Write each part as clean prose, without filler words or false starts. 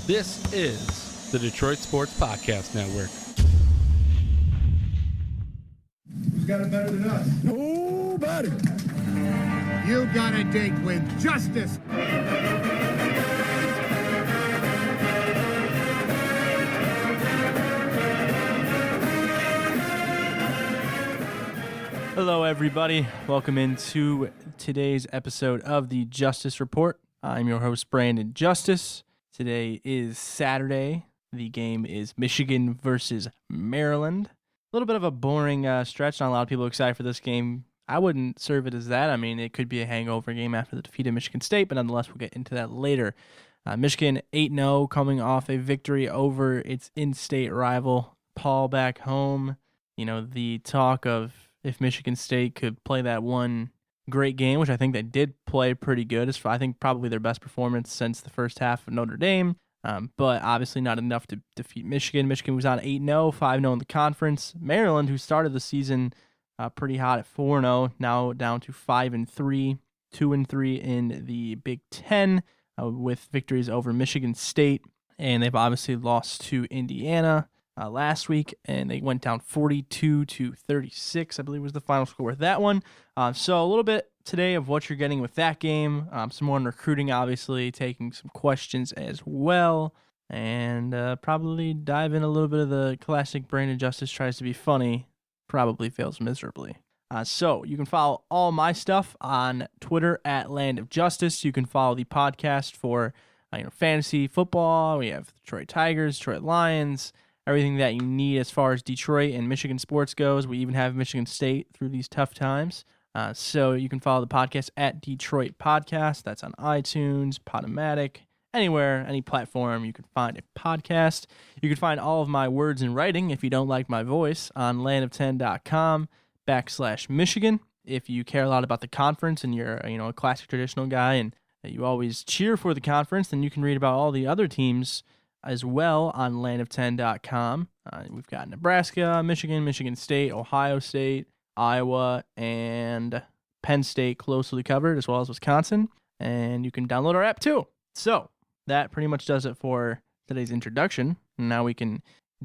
This is the Detroit Sports Podcast Network. Who's got it better than us? Nobody. You got a date with justice. Hello, everybody. Welcome into today's episode of the Justice Report. I'm your host, Brandon Justice. Today is Saturday. The game is Michigan versus Maryland. A little bit of a boring stretch. Not a lot of people excited for this game. I wouldn't serve it as that. I mean, it could be a hangover game after the defeat of Michigan State, but nonetheless, we'll get into that later. Michigan 8-0, coming off a victory over its in-state rival, Paul back home. You know, the talk of if Michigan State could play that one great game, which I think they did play pretty good. I think probably their best performance since the first half of Notre Dame, but obviously not enough to defeat Michigan. Michigan was on 8-0, 5-0 in the conference. Maryland, who started the season pretty hot at 4-0, now down to 5-3, 2-3 in the Big Ten with victories over Michigan State, and they've obviously lost to Indiana last week, and they went down 42-36, I believe was the final score with that one. So a little bit today of what you're getting with that game. Some more on recruiting, obviously, taking some questions as well, and probably dive in a little bit of the classic Brandon Justice tries to be funny, probably fails miserably. So you can follow all my stuff on Twitter at Land of Justice. You can follow the podcast for fantasy football. We have Detroit Tigers, Detroit Lions, everything that you need as far as Detroit and Michigan sports goes. We even have Michigan State through these tough times. So you can follow the podcast at Detroit Podcast. That's on iTunes, Podomatic, anywhere, any platform you can find a podcast. You can find all of my words in writing if you don't like my voice on landoften.com/Michigan. If you care a lot about the conference and you're a classic traditional guy and you always cheer for the conference, then you can read about all the other teams as well on landoften.com. We've got Nebraska, Michigan, Michigan State, Ohio State, Iowa, and Penn State closely covered, as well as Wisconsin. And you can download our app too. So that pretty much does it for today's introduction. Now we can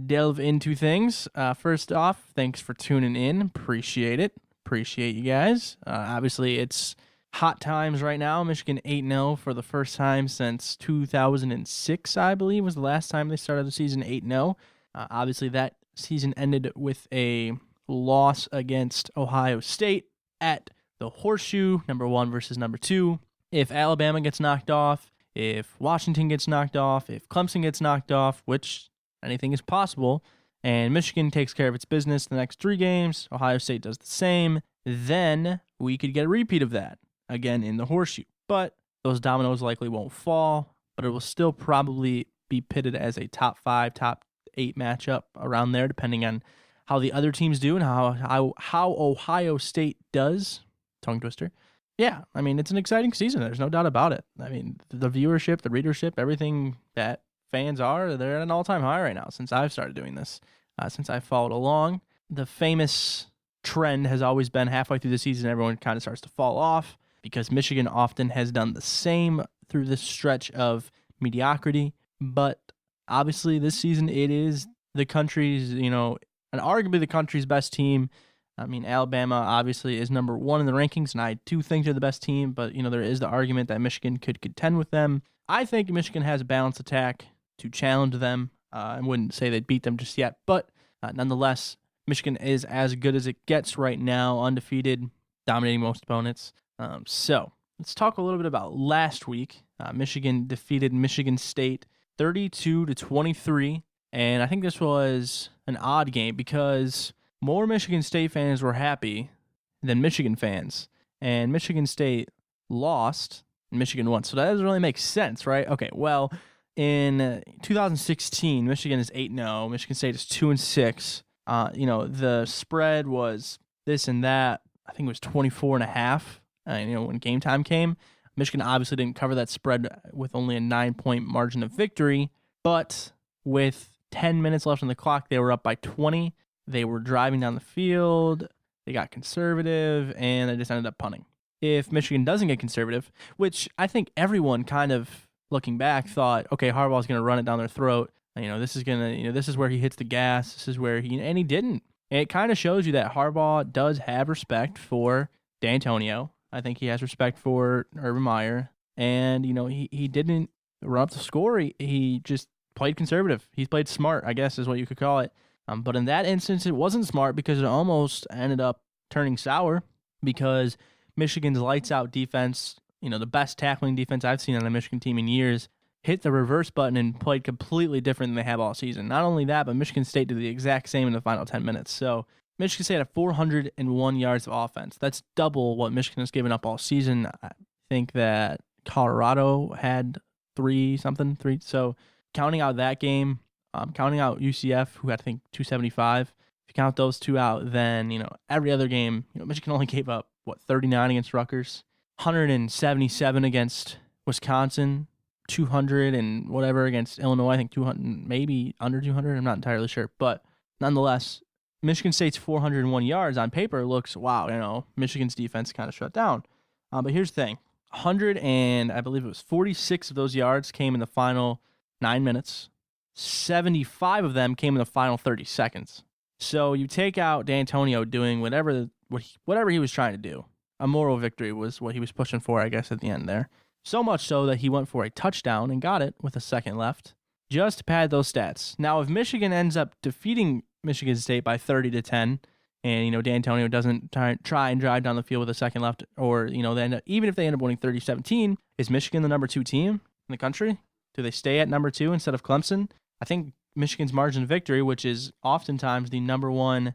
delve into things. First off, thanks for tuning in. Appreciate it. Appreciate you guys. Obviously, it's hot times right now. Michigan 8-0 for the first time since 2006, I believe, was the last time they started the season 8-0. Obviously, that season ended with a loss against Ohio State at the Horseshoe, number 1 versus number 2. If Alabama gets knocked off, if Washington gets knocked off, if Clemson gets knocked off, which anything is possible, and Michigan takes care of its business the next 3 games, Ohio State does the same, then we could get a repeat of that again in the Horseshoe. But those dominoes likely won't fall, but it will still probably be pitted as a top 5, top 8 matchup around there, depending on how the other teams do and how Ohio State does. Tongue twister. Yeah, I mean, it's an exciting season. There's no doubt about it. I mean, the viewership, the readership, everything that fans are, they're at an all-time high right now since I've started doing this, since I followed along. The famous trend has always been halfway through the season, everyone kind of starts to fall off, because Michigan often has done the same through this stretch of mediocrity. But obviously this season it is the country's, and arguably the country's best team. I mean, Alabama obviously is number 1 in the rankings, and I do think they're the best team, but, there is the argument that Michigan could contend with them. I think Michigan has a balanced attack to challenge them. I wouldn't say they'd beat them just yet, but nonetheless, Michigan is as good as it gets right now, undefeated, dominating most opponents. So let's talk a little bit about last week. Michigan defeated Michigan State 32-23, and I think this was an odd game because more Michigan State fans were happy than Michigan fans, and Michigan State lost and Michigan won. So that doesn't really make sense, right? Okay, well, in 2016, Michigan is 8-0, Michigan State is 2-6. The spread was this and that. I think it was 24.5. When game time came, Michigan obviously didn't cover that spread with only a 9-point margin of victory, but with 10 minutes left on the clock, they were up by 20. They were driving down the field. They got conservative, and they just ended up punting. If Michigan doesn't get conservative, which I think everyone kind of looking back, thought, okay, Harbaugh's going to run it down their throat. This is where he hits the gas. This is where and he didn't. And it kind of shows you that Harbaugh does have respect for D'Antonio. I think he has respect for Urban Meyer. And, he didn't run up the score. He just played conservative. He played smart, I guess is what you could call it. But in that instance, it wasn't smart because it almost ended up turning sour because Michigan's lights-out defense, the best tackling defense I've seen on a Michigan team in years, hit the reverse button and played completely different than they have all season. Not only that, but Michigan State did the exact same in the final 10 minutes. So Michigan State had 401 yards of offense. That's double what Michigan has given up all season. I think that Colorado had three. So counting out that game, counting out UCF, who had, I think, 275. If you count those two out, then, every other game, Michigan only gave up, 39 against Rutgers, 177 against Wisconsin, 200 and whatever against Illinois. I think 200, maybe under 200. I'm not entirely sure. But nonetheless, Michigan State's 401 yards on paper looks, wow, Michigan's defense kind of shut down. But here's the thing. 100 and I believe it was 46 of those yards came in the final 9 minutes. 75 of them came in the final 30 seconds. So you take out D'Antonio doing whatever he was trying to do. A moral victory was what he was pushing for, I guess, at the end there. So much so that he went for a touchdown and got it with a second left, just to pad those stats. Now, if Michigan ends up defeating Michigan State by 30-10, and D'Antonio doesn't try and drive down the field with a second left, or even if they end up winning 30-17, is Michigan the number 2 team in the country? Do they stay at number 2 instead of Clemson? I think Michigan's margin of victory, which is oftentimes the number one,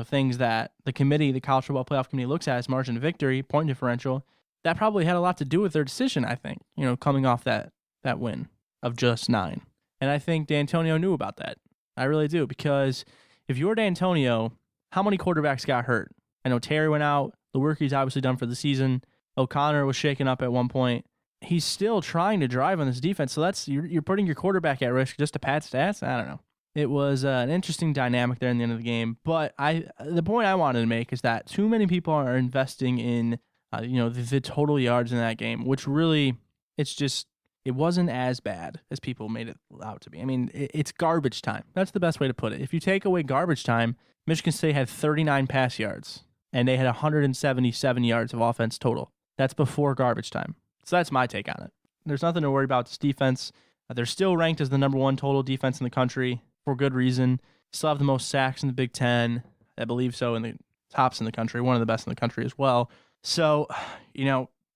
things that the College Football Playoff Committee looks at as margin of victory, point differential, that probably had a lot to do with their decision, I think, coming off that win of just 9. And I think D'Antonio knew about that. I really do, because if you're D'Antonio, how many quarterbacks got hurt? I know Terry went out. Lewerke's obviously done for the season. O'Connor was shaken up at one point. He's still trying to drive on this defense, so you're putting your quarterback at risk just to pad stats? I don't know. It was an interesting dynamic there in the end of the game, but the point I wanted to make is that too many people are investing in the total yards in that game, which really, it wasn't as bad as people made it out to be. I mean, it's garbage time. That's the best way to put it. If you take away garbage time, Michigan State had 39 pass yards, and they had 177 yards of offense total. That's before garbage time. So that's my take on it. There's nothing to worry about this defense. They're still ranked as the number 1 total defense in the country for good reason. Still have the most sacks in the Big Ten. I believe so, in the tops in the country, one of the best in the country as well. So,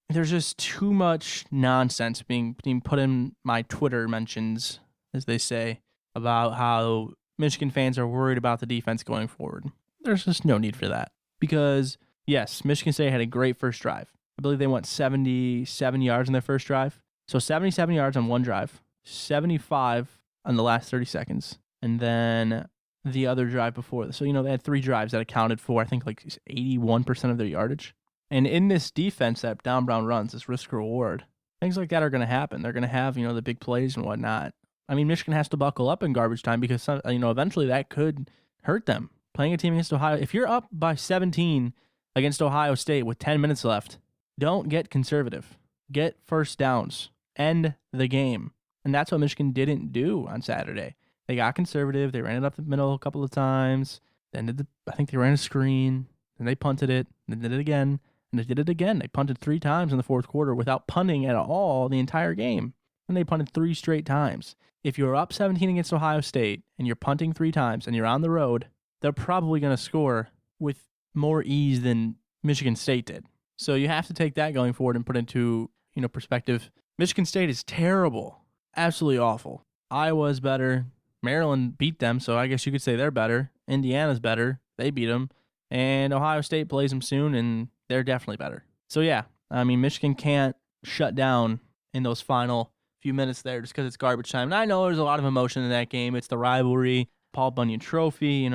there's just too much nonsense being put in my Twitter mentions, as they say, about how Michigan fans are worried about the defense going forward. There's just no need for that. Because, yes, Michigan State had a great first drive. I believe they went 77 yards in their first drive. So 77 yards on one drive, 75 on the last 30 seconds, and then the other drive before. So, they had 3 drives that accounted for, I think, 81% of their yardage. And in this defense that Don Brown runs, this risk-reward, things like that are going to happen. They're going to have, the big plays and whatnot. I mean, Michigan has to buckle up in garbage time because, eventually that could hurt them. Playing a team against Ohio, if you're up by 17 against Ohio State with 10 minutes left, don't get conservative. Get first downs. End the game. And that's what Michigan didn't do on Saturday. They got conservative. They ran it up the middle a couple of times. Then I think they ran a screen. Then they punted it. Then did it again. And they did it again. They punted 3 times in the fourth quarter without punting at all the entire game. And they punted 3 straight times. If you're up 17 against Ohio State and you're punting 3 times and you're on the road, they're probably going to score with more ease than Michigan State did. So you have to take that going forward and put into, perspective. Michigan State is terrible. Absolutely awful. Iowa's better. Maryland beat them, so I guess you could say they're better. Indiana's better. They beat them. And Ohio State plays them soon, and they're definitely better. So, yeah, I mean, Michigan can't shut down in those final few minutes there just because it's garbage time. And I know there's a lot of emotion in that game. It's the rivalry, Paul Bunyan Trophy,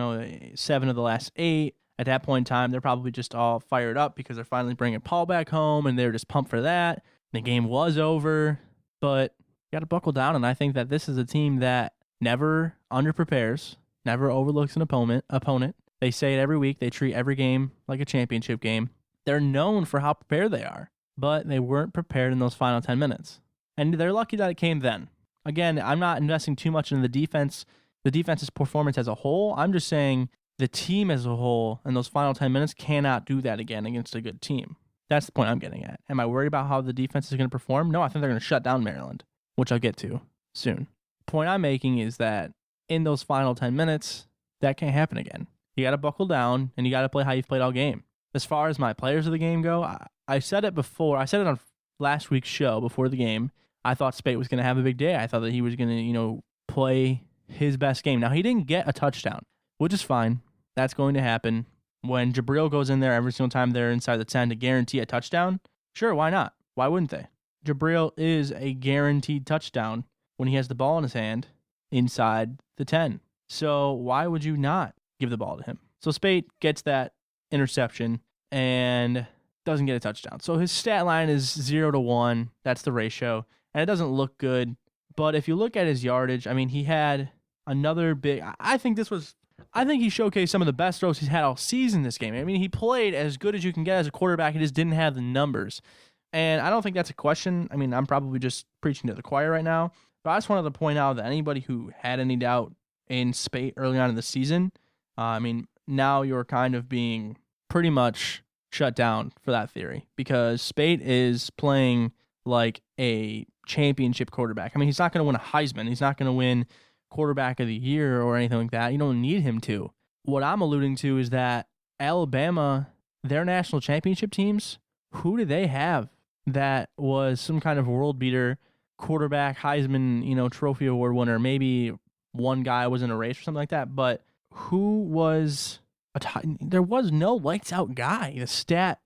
7 of the last 8. At that point in time, they're probably just all fired up because they're finally bringing Paul back home, and they're just pumped for that. The game was over, but you got to buckle down, and I think that this is a team that never underprepares, never overlooks an opponent. They say it every week. They treat every game like a championship game. They're known for how prepared they are, but they weren't prepared in those final 10 minutes. And they're lucky that it came then. Again, I'm not investing too much in the defense's performance as a whole. I'm just saying the team as a whole in those final 10 minutes cannot do that again against a good team. That's the point I'm getting at. Am I worried about how the defense is going to perform? No, I think they're going to shut down Maryland, which I'll get to soon. The point I'm making is that in those final 10 minutes, that can't happen again. You got to buckle down, and you got to play how you've played all game. As far as my players of the game go, I said it before. I said it on last week's show before the game. I thought Spate was going to have a big day. I thought that he was going to, play his best game. Now, he didn't get a touchdown, which is fine. That's going to happen. When Jabril goes in there every single time they're inside the 10 to guarantee a touchdown, sure, why not? Why wouldn't they? Jabril is a guaranteed touchdown when he has the ball in his hand inside the 10. So why would you not give the ball to him? So Spate gets that interception and doesn't get a touchdown. So his stat line is 0 to 1. That's the ratio. And it doesn't look good. But if you look at his yardage, I mean, he had another big... I think he showcased some of the best throws he's had all season this game. I mean, he played as good as you can get as a quarterback. He just didn't have the numbers. And I don't think that's a question. I mean, I'm probably just preaching to the choir right now. But I just wanted to point out that anybody who had any doubt in Spate early on in the season, now you're kind of being pretty much shut down for that theory. Because Spate is playing like a championship quarterback. I mean, he's not going to win a Heisman. He's not going to win quarterback of the year or anything like that. You don't need him to. What I'm alluding to is that Alabama, their national championship teams, who do they have that was some kind of world beater, quarterback, Heisman, trophy award winner? Maybe one guy was in a race or something like that, but who was there was no lights out guy. A stat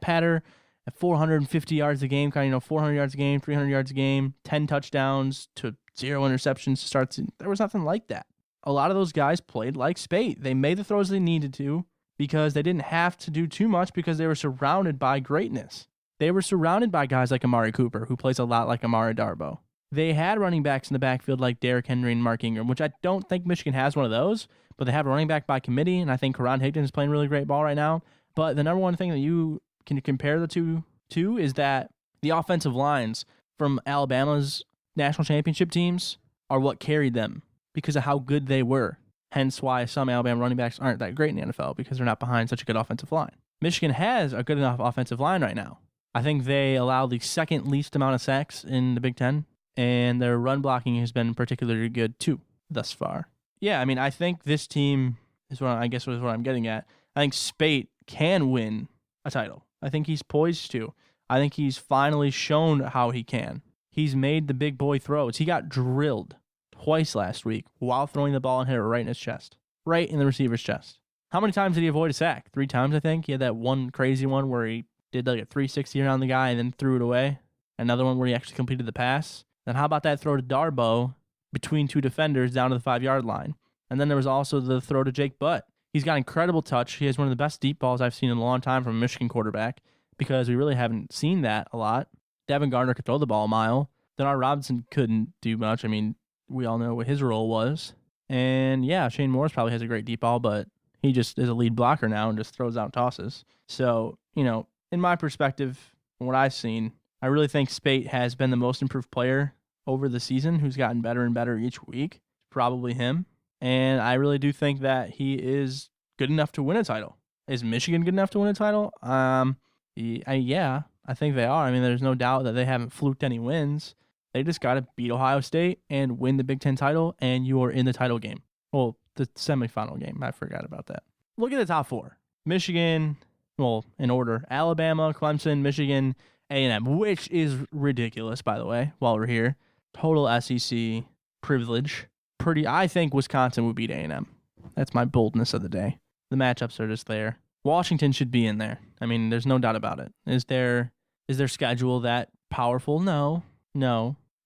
patter at 450 yards a game, 400 yards a game, 300 yards a game, 10 touchdowns to 0 interceptions to start. There was nothing like that. A lot of those guys played like Spate. They made the throws they needed to because they didn't have to do too much because they were surrounded by greatness. They were surrounded by guys like Amari Cooper, who plays a lot like Amari Darbo. They had running backs in the backfield like Derrick Henry and Mark Ingram, which I don't think Michigan has one of those, but they have a running back by committee, and I think Karan Higdon is playing really great ball right now. But the number one thing that you can compare the two to is that the offensive lines from Alabama's national championship teams are what carried them because of how good they were. Hence why some Alabama running backs aren't that great in the NFL because they're not behind such a good offensive line. Michigan has a good enough offensive line right now. I think they allow the second least amount of sacks in the Big Ten, and their run blocking has been particularly good too thus far. Yeah, I mean, I think this team is what I'm getting at. I think Spate can win a title. I think he's poised to. I think he's finally shown how he can. He's made the big boy throws. He got drilled twice last week while throwing the ball and hit it right in his chest, right in the receiver's chest. How many times did he avoid a sack? 3 times, I think. He had that one crazy one where he did like a 360 around the guy and then threw it away. Another one where he actually completed the pass. Then how about that throw to Darbo between 2 defenders down to the 5-yard line? And then there was also the throw to Jake Butt. He's got incredible touch. He has one of the best deep balls I've seen in a long time from a Michigan quarterback because we really haven't seen that a lot. Devin Gardner could throw the ball a mile. Denard Robinson couldn't do much. I mean, we all know what his role was. And yeah, Shane Morris probably has a great deep ball, but he just is a lead blocker now and just throws out tosses. So, in my perspective, from what I've seen, I really think Spate has been the most improved player over the season who's gotten better and better each week. Probably him. And I really do think that he is good enough to win a title. Is Michigan good enough to win a title? Yeah, I think they are. I mean, there's no doubt that they haven't fluked any wins. They just got to beat Ohio State and win the Big Ten title, and you are in the title game. Well, the semifinal game. I forgot about that. Look at the top 4. Michigan, well, in order, Alabama, Clemson, Michigan, A&M, which is ridiculous, by the way, while we're here. Total SEC privilege. I think Wisconsin would beat A&M. That's my boldness of the day. The matchups are just there. Washington should be in there. I mean, there's no doubt about it. Is their schedule that powerful? No.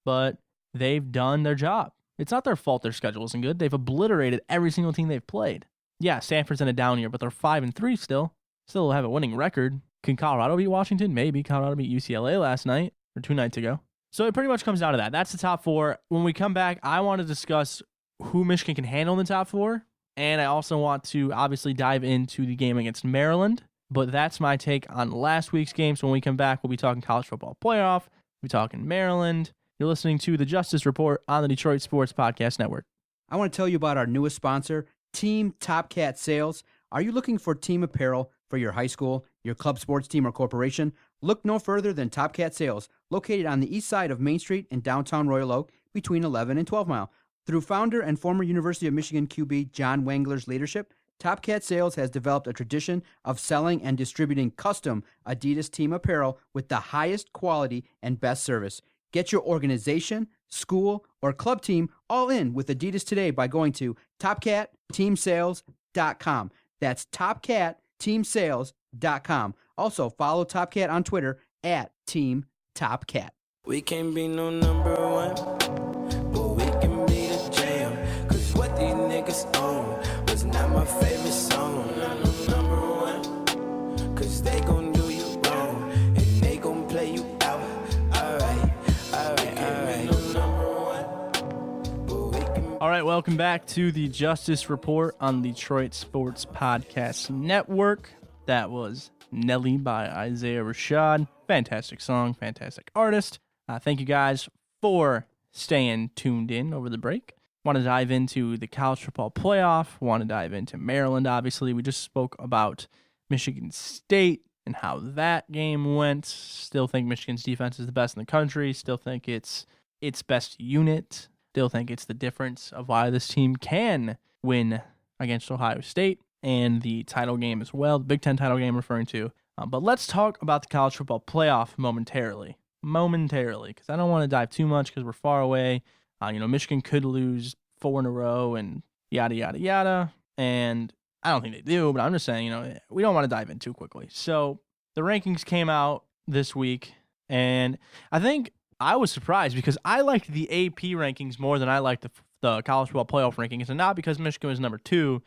But they've done their job. It's not their fault their schedule isn't good. They've obliterated every single team they've played. Yeah, Stanford's in a down year, but they're 5-3 still. Still have a winning record. Can Colorado beat Washington? Maybe. Colorado beat UCLA last night, or 2 nights ago. So it pretty much comes down to that. That's the top 4. When we come back, I want to discuss who Michigan can handle in the top 4. And I also want to obviously dive into the game against Maryland. But that's my take on last week's game. So when we come back, we'll be talking college football playoff, We're talking Maryland. You're listening to the Justice Report on the Detroit Sports Podcast Network. I want to tell you about our newest sponsor, Team Top Cat Sales. Are you looking for team apparel for your high school, your club sports team, or corporation? Look no further than Top Cat Sales, located on the east side of Main Street in downtown Royal Oak, between 11 and 12 Mile. Through founder and former University of Michigan QB John Wangler's leadership, Top Cat Sales has developed a tradition of selling and distributing custom Adidas team apparel with the highest quality and best service. Get your organization, school, or club team all in with Adidas today by going to topcatteamsales.com. That's topcatteamsales.com. Also, follow Top Cat on Twitter at Team Top Cat. We can't be no number one, but we can be the jam. Cause what these niggas own was not my favorite song. Not no number one, cause they gon' do you wrong, and they gon' play you out. Alright. All right, welcome back to the Justice Report on the Detroit Sports Podcast Network. That was Nelly by Isaiah Rashad. Fantastic song, fantastic artist. Thank you guys for staying tuned in over the break. Want to dive into the college football playoff. Want to dive into Maryland, obviously. We just spoke about Michigan State and how that game went. Still think Michigan's defense is the best in the country. Still think it's its best unit. Still think it's the difference of why this team can win against Ohio State and the title game as well, the Big Ten title game I'm referring to. But let's talk about the college football playoff momentarily, because I don't want to dive too much because we're far away. Michigan could lose 4 in a row and yada, yada, yada. And I don't think they do, but I'm just saying, we don't want to dive in too quickly. So the rankings came out this week, and I think I was surprised because I liked the AP rankings more than I liked the college football playoff rankings, and not because Michigan was number 2,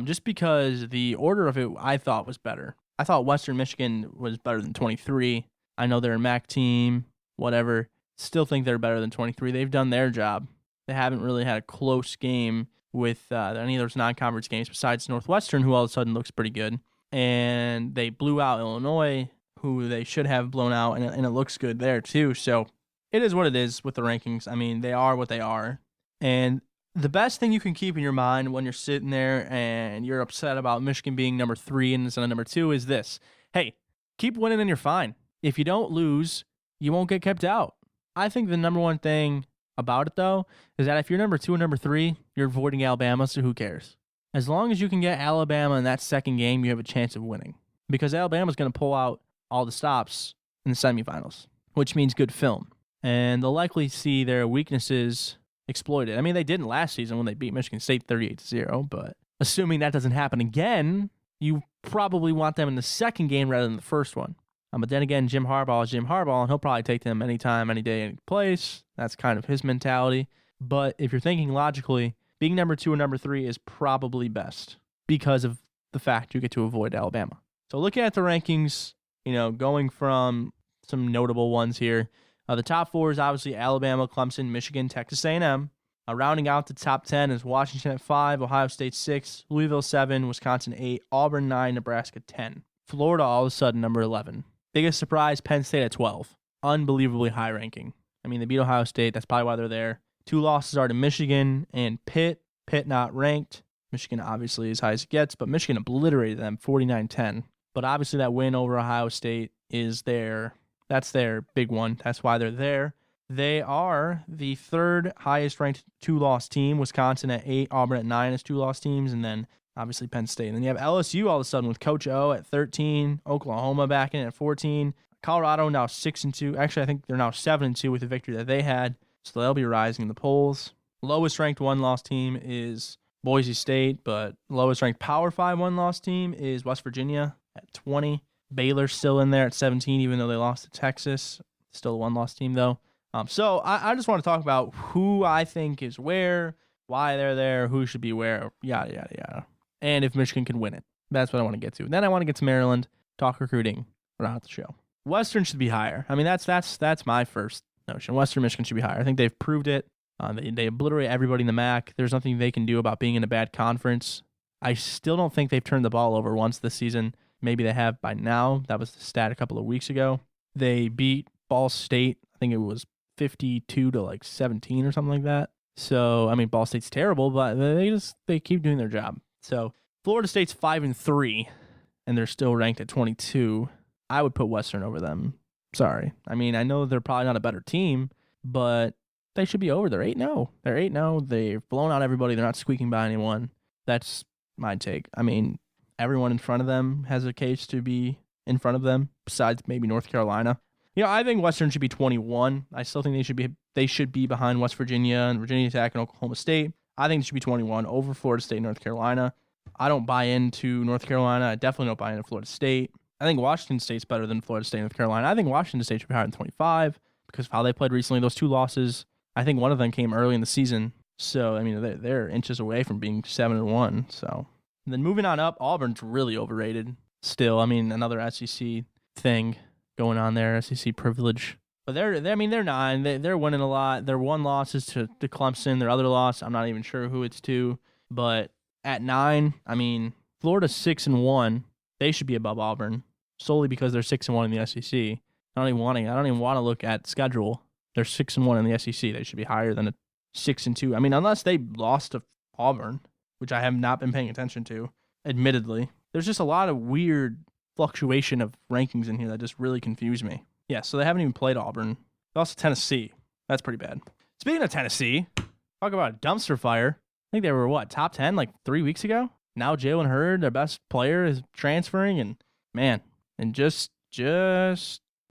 just because the order of it I thought was better. I thought Western Michigan was better than 23. I know they're a MAC team, whatever. Still think they're better than 23. They've done their job. They haven't really had a close game with any of those non-conference games besides Northwestern, who all of a sudden looks pretty good. And they blew out Illinois, who they should have blown out, and it looks good there too. So it is what it is with the rankings. I mean, they are what they are. And the best thing you can keep in your mind when you're sitting there and you're upset about Michigan being number 3 instead of number 2 is this. Hey, keep winning and you're fine. If you don't lose, you won't get kept out. I think the number one thing about it, though, is that if you're number 2 and number 3, you're avoiding Alabama, so who cares? As long as you can get Alabama in that second game, you have a chance of winning. Because Alabama's going to pull out all the stops in the semifinals, which means good film. And they'll likely see their weaknesses exploited. I mean, they didn't last season when they beat Michigan State 38-0, but assuming that doesn't happen again, you probably want them in the second game rather than the first one. But then again, Jim Harbaugh is Jim Harbaugh, and he'll probably take them anytime, any day, any place. That's kind of his mentality. But if you're thinking logically, being number 2 and number 3 is probably best because of the fact you get to avoid Alabama. So looking at the rankings, going from some notable ones here, the top 4 is obviously Alabama, Clemson, Michigan, Texas A&M. Rounding out the top 10 is Washington at 5, Ohio State 6, Louisville 7, Wisconsin 8, Auburn 9, Nebraska 10. Florida all of a sudden number 11. Biggest surprise, Penn State at 12. Unbelievably high ranking. I mean, they beat Ohio State. That's probably why they're there. 2 losses are to Michigan and Pitt. Pitt not ranked. Michigan obviously as high as it gets, but Michigan obliterated them 49-10. But obviously that win over Ohio State is that's their big one. That's why they're there. They are the 3rd highest ranked 2-loss team. Wisconsin at 8, Auburn at 9 as 2-loss teams, and then obviously Penn State. And then you have LSU all of a sudden with Coach O at 13, Oklahoma back in at 14, Colorado now 6-2. Actually, I think they're now 7-2 with the victory that they had, so they'll be rising in the polls. Lowest ranked 1-loss team is Boise State, but lowest ranked Power 5 1-loss team is West Virginia at 20. Baylor's still in there at 17, even though they lost to Texas. Still a 1-loss team, though. So I just want to talk about who I think is where, why they're there, who should be where, yada, yada, yada. And if Michigan can win it. That's what I want to get to. Then I want to get to Maryland, talk recruiting, round out the show. Western should be higher. I mean, that's my first notion. Western Michigan should be higher. I think they've proved it. They obliterate everybody in the MAC. There's nothing they can do about being in a bad conference. I still don't think they've turned the ball over once this season. Maybe they have by now. That was the stat a couple of weeks ago. They beat Ball State, I think it was 52 to like 17 or something like that. So, I mean, Ball State's terrible, but they keep doing their job. So, Florida State's 5-3, and they're still ranked at 22. I would put Western over them. Sorry. I mean, I know they're probably not a better team, but they should be over. They're 8-0. They're 8-0. They've blown out everybody. They're not squeaking by anyone. That's my take. I mean, everyone in front of them has a case to be in front of them, besides maybe North Carolina. I think Western should be 21. I still think they should be behind West Virginia and Virginia Tech and Oklahoma State. I think it should be 21 over Florida State and North Carolina. I don't buy into North Carolina. I definitely don't buy into Florida State. I think Washington State's better than Florida State and North Carolina. I think Washington State should be higher than 25 because of how they played recently. Those 2 losses, I think one of them came early in the season. So, I mean, they're inches away from being 7-1. So, and then moving on up, Auburn's really overrated still. I mean, another SEC thing going on there, SEC privilege. But they're 9. They're winning a lot. Their 1 loss is to Clemson. Their other loss, I'm not even sure who it's to. But at 9, I mean, Florida's 6-1. They should be above Auburn solely because they're 6-1 in the SEC. I don't even want to look at schedule. They're 6-1 in the SEC. They should be higher than a 6-2. I mean, unless they lost to Auburn, which I have not been paying attention to, admittedly. There's just a lot of weird fluctuation of rankings in here that just really confuse me. Yeah, so they haven't even played Auburn. They lost to Tennessee. That's pretty bad. Speaking of Tennessee, talk about a dumpster fire. I think they were, top 10 like 3 weeks ago? Now Jalen Hurd, their best player, is transferring, and just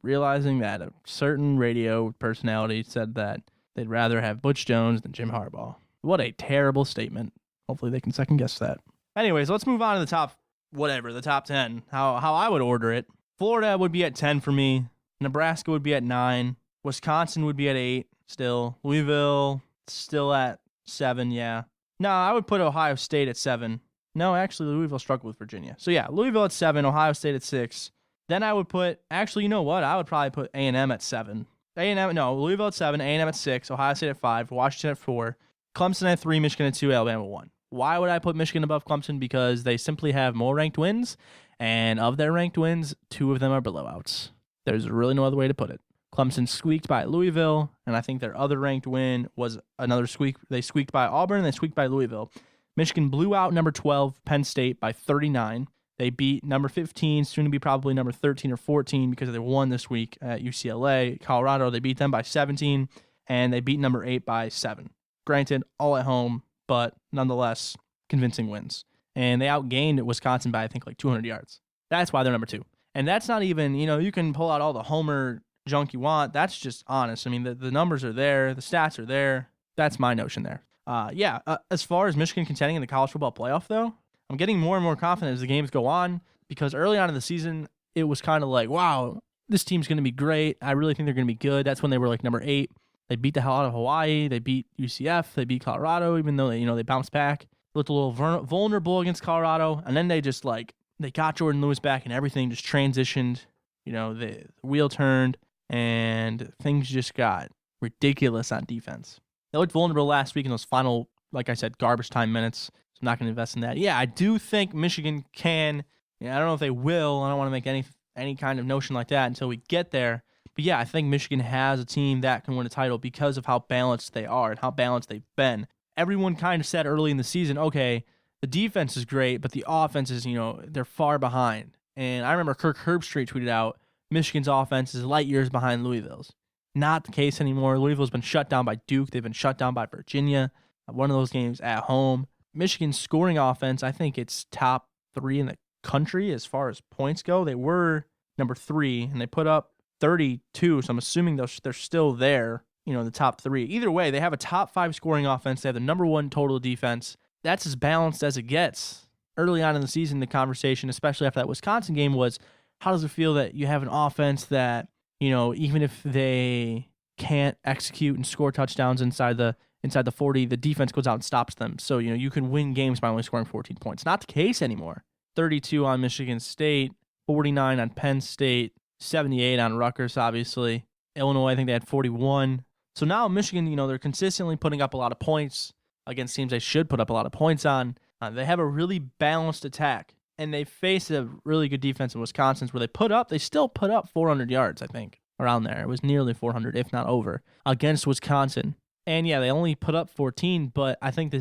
realizing that a certain radio personality said that they'd rather have Butch Jones than Jim Harbaugh. What a terrible statement. Hopefully they can second guess that. Anyways, let's move on to the top 10. How I would order it. Florida would be at 10 for me. Nebraska would be at 9. Wisconsin would be at 8 still. Louisville still at 7, yeah. No, I would put Ohio State at 7. No, actually, Louisville struggled with Virginia. So, yeah, Louisville at 7, Ohio State at 6. Then I would put, actually, you know what? I would probably put A&M at 7. Louisville at 7, A&M at 6, Ohio State at 5, Washington at 4, Clemson at 3, Michigan at 2, Alabama at 1. Why would I put Michigan above Clemson? Because they simply have more ranked wins, and of their ranked wins, 2 of them are blowouts. There's really no other way to put it. Clemson squeaked by Louisville, and I think their other ranked win was another squeak. They squeaked by Auburn, and they squeaked by Louisville. Michigan blew out number 12, Penn State, by 39. They beat number 15, soon to be probably number 13 or 14 because they won this week at UCLA. Colorado, they beat them by 17, and they beat number 8 by 7. Granted, all at home, but nonetheless, convincing wins. And they outgained Wisconsin by, I think, like 200 yards. That's why they're number 2. And that's not even, you can pull out all the homer junk you want. That's just honest. I mean, the numbers are there. The stats are there. That's my notion there. As far as Michigan contending in the college football playoff, though, I'm getting more and more confident as the games go on because early on in the season, it was kind of like, wow, this team's going to be great. I really think they're going to be good. That's when they were like number 8. They beat the hell out of Hawaii. They beat UCF. They beat Colorado, even though they bounced back. Looked a little vulnerable against Colorado, and then they just they got Jordan Lewis back, and everything just transitioned. The wheel turned, and things just got ridiculous on defense. They looked vulnerable last week in those final, like I said, garbage time minutes. So I'm not going to invest in that. Yeah, I do think Michigan can. I don't know if they will. I don't want to make any kind of notion like that until we get there. But yeah, I think Michigan has a team that can win a title because of how balanced they are and how balanced they've been. Everyone kind of said early in the season, okay, the defense is great, but the offense is, they're far behind. And I remember Kirk Herbstreit tweeted out, Michigan's offense is light years behind Louisville's. Not the case anymore. Louisville's been shut down by Duke. They've been shut down by Virginia. One of those games at home. Michigan's scoring offense, I think it's top 3 in the country as far as points go. They were number 3, and they put up 32, so I'm assuming they're still there, the top 3. Either way, they have a top 5 scoring offense. They have the number 1 total defense. That's as balanced as it gets. Early on in the season, the conversation, especially after that Wisconsin game, was how does it feel that you have an offense that, even if they can't execute and score touchdowns inside the 40, the defense goes out and stops them. So, you can win games by only scoring 14 points. Not the case anymore. 32 on Michigan State, 49 on Penn State, 78 on Rutgers, obviously. Illinois, I think they had 41. So now Michigan, they're consistently putting up a lot of points against teams they should put up a lot of points on. They have a really balanced attack, and they face a really good defense in Wisconsin where they still put up 400 yards, I think. around there. It was nearly 400, if not over, against Wisconsin. And yeah, they only put up 14, but I think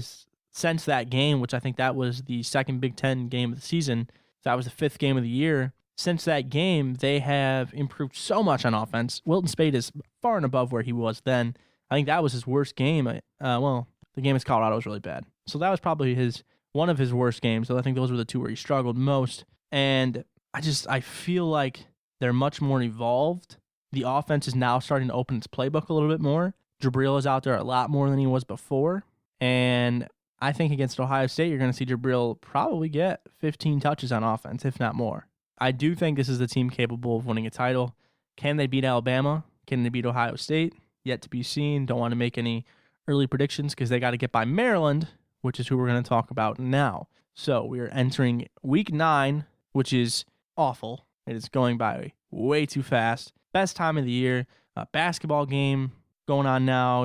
since that game, which I think that was the second Big Ten game of the season, that was the 5th game of the year. Since that game, they have improved so much on offense. Wilton Speight is far and above where he was then. I think that was his worst game. The game against Colorado was really bad. So that was probably one of his worst games. So I think those were the two where he struggled most. And I feel like they're much more evolved. The offense is now starting to open its playbook a little bit more. Jabril is out there a lot more than he was before. And I think against Ohio State, you're going to see Jabril probably get 15 touches on offense, if not more. I do think this is the team capable of winning a title. Can they beat Alabama? Can they beat Ohio State? Yet to be seen. Don't want to make any early predictions because they got to get by Maryland, which is who we're going to talk about now. So we are entering week 9, which is awful. It is going by way too fast. Best time of the year. Basketball game going on now.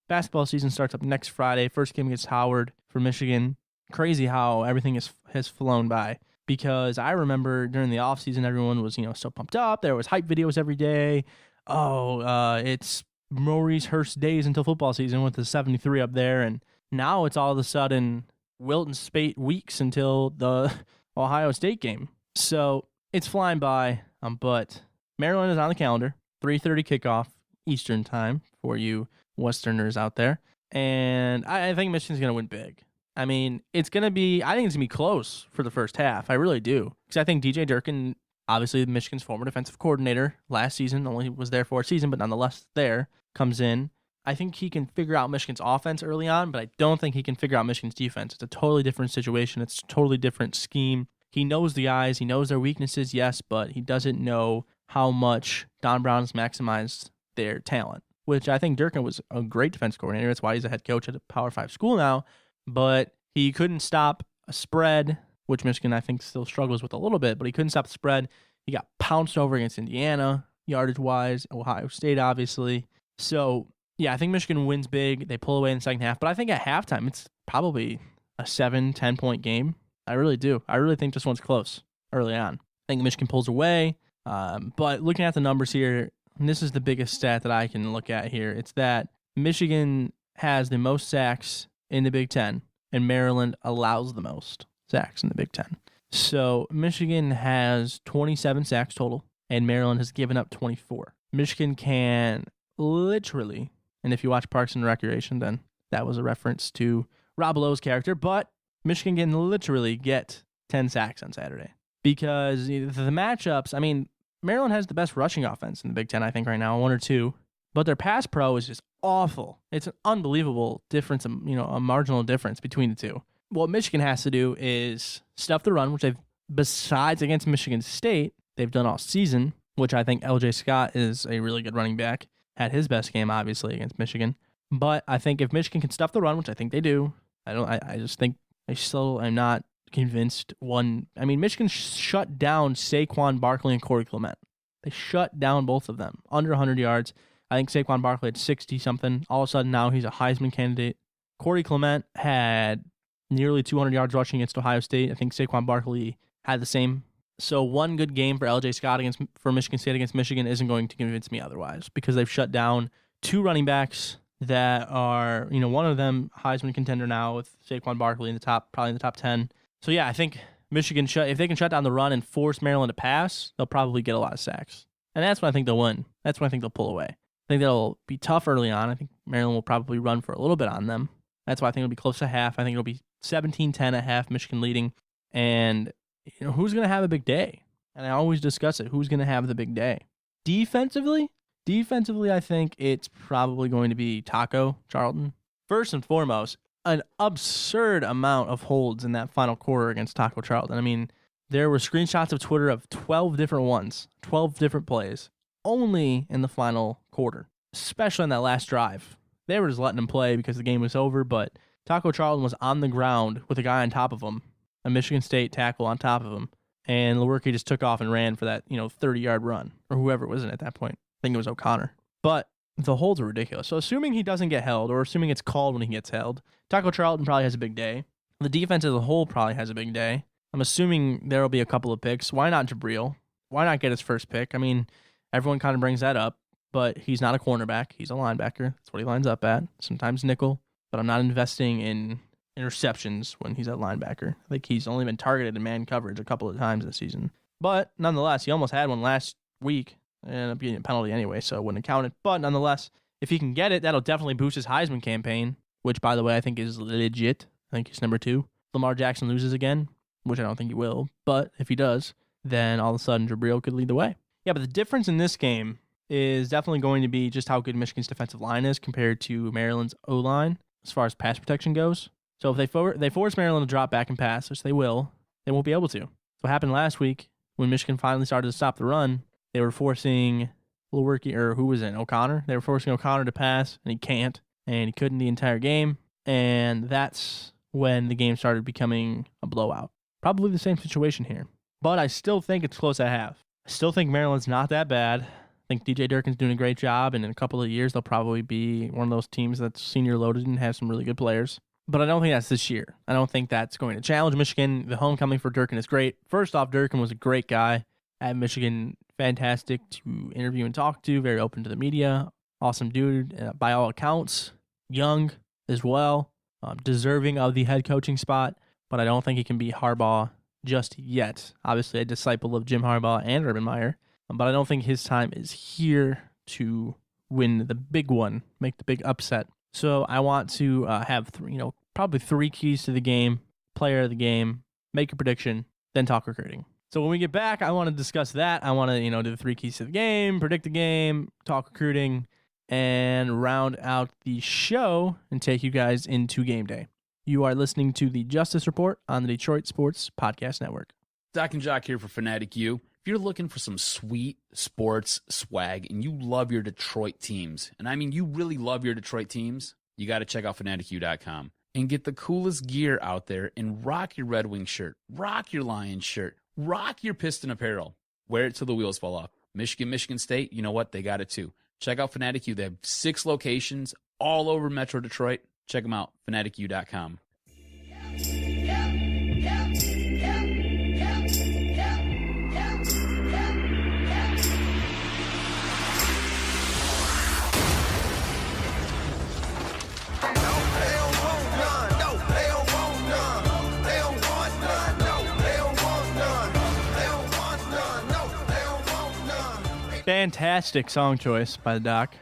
Basketball season starts up next Friday. First game against Howard for Michigan. Crazy how everything has flown by. Because I remember during the offseason, everyone was, so pumped up. There was hype videos every day. It's Maurice Hurst days until football season with the 73 up there. And now it's all of a sudden Wilton Speight weeks until the Ohio State game. So it's flying by, but Maryland is on the calendar. 3:30 kickoff Eastern time for you Westerners out there. And I think Michigan's going to win big. I think it's going to be close for the first half. I really do. Because I think DJ Durkin, obviously Michigan's former defensive coordinator last season, only was there for a season, but nonetheless comes in. I think he can figure out Michigan's offense early on, but I don't think he can figure out Michigan's defense. It's a totally different situation. It's a totally different scheme. He knows the guys. He knows their weaknesses, yes, but he doesn't know how much Don Brown has maximized their talent, which I think Durkin was a great defense coordinator. That's why he's a head coach at a Power 5 school now. But he couldn't stop a spread, which Michigan, I think, still struggles with a little bit, but he couldn't stop the spread. He got pounced over against Indiana, yardage-wise, Ohio State, obviously. So, yeah, I think Michigan wins big. They pull away in the second half. But I think at halftime, it's probably a 7-10-point game. I really do. I really think this one's close early on. I think Michigan pulls away. But looking at the numbers here, and this is the biggest stat that I can look at here. It's that Michigan has the most sacks in the Big Ten, and Maryland allows the most sacks in the Big Ten. So Michigan has 27 sacks total, and Maryland has given up 24. Michigan can literally, and if you watch Parks and Recreation, then that was a reference to Rob Lowe's character, but Michigan can literally get 10 sacks on Saturday. Because the matchups, Maryland has the best rushing offense in the Big Ten, I think, right now, 1 or 2. But their pass pro is just awful. It's an unbelievable difference, a marginal difference between the two. What Michigan has to do is stuff the run, which besides against Michigan State, they've done all season, which I think LJ Scott is a really good running back. Had his best game, obviously, against Michigan. But I think if Michigan can stuff the run, which I think they do, I still am not convinced Michigan shut down Saquon Barkley and Corey Clement. They shut down both of them under 100 yards. I think Saquon Barkley had 60-something. All of a sudden now he's a Heisman candidate. Corey Clement had nearly 200 yards rushing against Ohio State. I think Saquon Barkley had the same. So one good game for LJ Scott for Michigan State against Michigan isn't going to convince me otherwise because they've shut down 2 running backs that are, one of them Heisman contender now with Saquon Barkley probably in the top 10. So yeah, I think Michigan, if they can shut down the run and force Maryland to pass, they'll probably get a lot of sacks. And that's when I think they'll win. That's when I think they'll pull away. I think that'll be tough early on. I think Maryland will probably run for a little bit on them. That's why I think it'll be close to half. I think it'll be 17-10 at half, Michigan leading. And who's going to have a big day? And I always discuss it. Who's going to have the big day? Defensively, I think it's probably going to be Taco Charlton. First and foremost, an absurd amount of holds in that final quarter against Taco Charlton. There were screenshots of Twitter of 12 different ones, 12 different plays, only in the final quarter, especially in that last drive. They were just letting him play because the game was over, but Taco Charlton was on the ground with a guy on top of him, a Michigan State tackle on top of him, and Lewerke just took off and ran for that 30-yard run, or whoever it was at that point. I think it was O'Connor. But the holds are ridiculous. So assuming he doesn't get held, or assuming it's called when he gets held, Taco Charlton probably has a big day. The defense as a whole probably has a big day. I'm assuming there will be a couple of picks. Why not Jabril? Why not get his first pick? Everyone kind of brings that up, but he's not a cornerback. He's a linebacker. That's what he lines up at. Sometimes nickel, but I'm not investing in interceptions when he's at linebacker. I think he's only been targeted in man coverage a couple of times this season. But nonetheless, he almost had one last week and ended up getting a penalty anyway, so it wouldn't have counted. But nonetheless, if he can get it, that'll definitely boost his Heisman campaign, which, by the way, I think is legit. I think he's number 2. Lamar Jackson loses again, which I don't think he will. But if he does, then all of a sudden Jabril could lead the way. Yeah, but the difference in this game is definitely going to be just how good Michigan's defensive line is compared to Maryland's O-line as far as pass protection goes. So if they force Maryland to drop back and pass, which they will, they won't be able to. So what happened last week when Michigan finally started to stop the run, they were forcing O'Connor. They were forcing O'Connor to pass, and he can't, and he couldn't the entire game. And that's when the game started becoming a blowout. Probably the same situation here. But I still think it's close at half. I still think Maryland's not that bad. I think DJ Durkin's doing a great job, and in a couple of years, they'll probably be one of those teams that's senior loaded and have some really good players. But I don't think that's this year. I don't think that's going to challenge Michigan. The homecoming for Durkin is great. First off, Durkin was a great guy at Michigan. Fantastic to interview and talk to. Very open to the media. Awesome dude, by all accounts. Young as well. Deserving of the head coaching spot. But I don't think he can be Harbaugh just yet. Obviously, a disciple of Jim Harbaugh and Urban Meyer. But I don't think his time is here to win the big one, make the big upset. So I want to have probably 3 keys to the game, player of the game, make a prediction, then talk recruiting. So when we get back, I want to discuss that. I want to do the 3 keys to the game, predict the game, talk recruiting, and round out the show and take you guys into game day. You are listening to the Justice Report on the Detroit Sports Podcast Network. Doc and Jock here for Fanatic U. If you're looking for some sweet sports swag and you love your Detroit teams, and I mean you really love your Detroit teams, you got to check out fanaticu.com and get the coolest gear out there and rock your Red Wings shirt, rock your Lions shirt, rock your Piston apparel. Wear it till the wheels fall off. Michigan State, you know what? They got it too. Check out Fanatic U. They have 6 locations all over Metro Detroit. Check them out, fanaticu.com. Fantastic song choice by the Doc.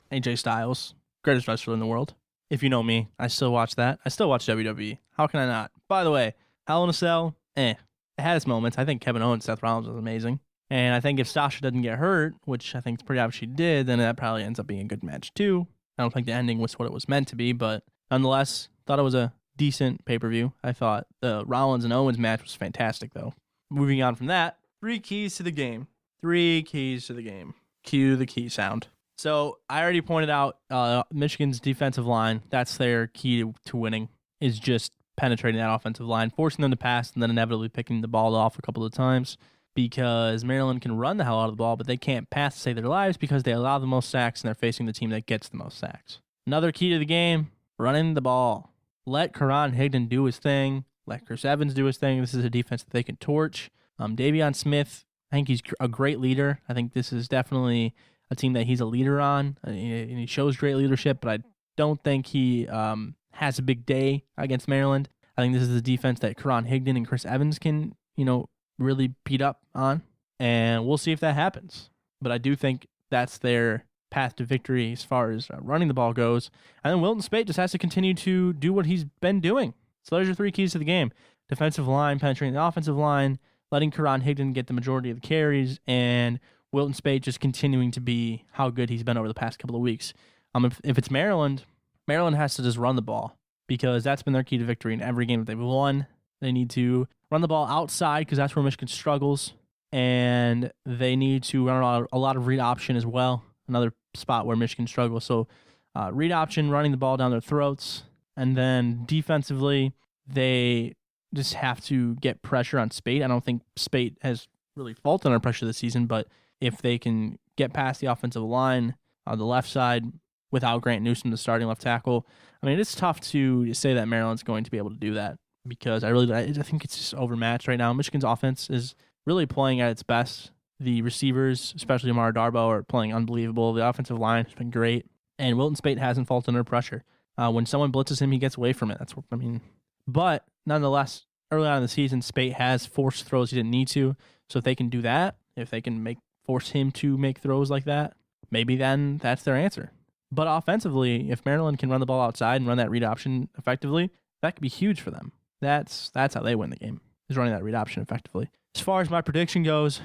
AJ Styles, greatest wrestler in the world. If you know me, I still watch that. I still watch WWE. How can I not? By the way, Hell in a Cell, it had its moments. I think Kevin Owens, Seth Rollins was amazing. And I think if Sasha doesn't get hurt, which I think it's pretty obvious she did, then that probably ends up being a good match too. I don't think the ending was what it was meant to be, but nonetheless, thought it was a decent pay-per-view. I thought the Rollins and Owens match was fantastic though. Moving on from that, 3 keys to the game. 3 keys to the game. Cue the key sound. So I already pointed out Michigan's defensive line. That's their key to winning, is just penetrating that offensive line, forcing them to pass, and then inevitably picking the ball off a couple of times, because Maryland can run the hell out of the ball, but they can't pass to save their lives because they allow the most sacks and they're facing the team that gets the most sacks. Another key to the game, running the ball. Let Karan Higdon do his thing. Let Chris Evans do his thing. This is a defense that they can torch. Davion Smith, I think he's a great leader. I think this is definitely a team that he's a leader on, and he shows great leadership, but I don't think he has a big day against Maryland. I think this is a defense that Karan Higdon and Chris Evans can, really beat up on, and we'll see if that happens. But I do think that's their path to victory as far as running the ball goes. And then Wilton Speight just has to continue to do what he's been doing. So there's your 3 keys to the game. Defensive line, penetrating the offensive line, letting Karan Higdon get the majority of the carries, and Wilton Speight just continuing to be how good he's been over the past couple of weeks. If it's Maryland has to just run the ball, because that's been their key to victory in every game that they've won. They need to run the ball outside because that's where Michigan struggles, and they need to run a lot of read option as well, another spot where Michigan struggles. So read option, running the ball down their throats, and then defensively, they just have to get pressure on Speight. I don't think Speight has really faulted under pressure this season, but if they can get past the offensive line on the left side without Grant Newsom, the starting left tackle, I mean, it's tough to say that Maryland's going to be able to do that, because I think it's just overmatched right now. Michigan's offense is really playing at its best The receivers, especially Amara Darbo, are playing unbelievable. The offensive line has been great. And Wilton Spate hasn't fallen under pressure. When someone blitzes him, he gets away from it. But nonetheless, early on in the season, Spate has forced throws he didn't need to. So if they can do that, if they can force him to make throws like that, maybe then that's their answer. But offensively, if Maryland can run the ball outside and run that read option effectively, that could be huge for them. That's how they win the game, is running that read option effectively. As far as my prediction goes,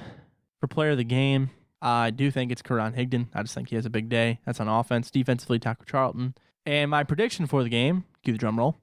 for player of the game, I do think it's Karan Higdon. I just think he has a big day. That's on offense. Defensively, Taco Charlton. And my prediction for the game, cue the drum roll.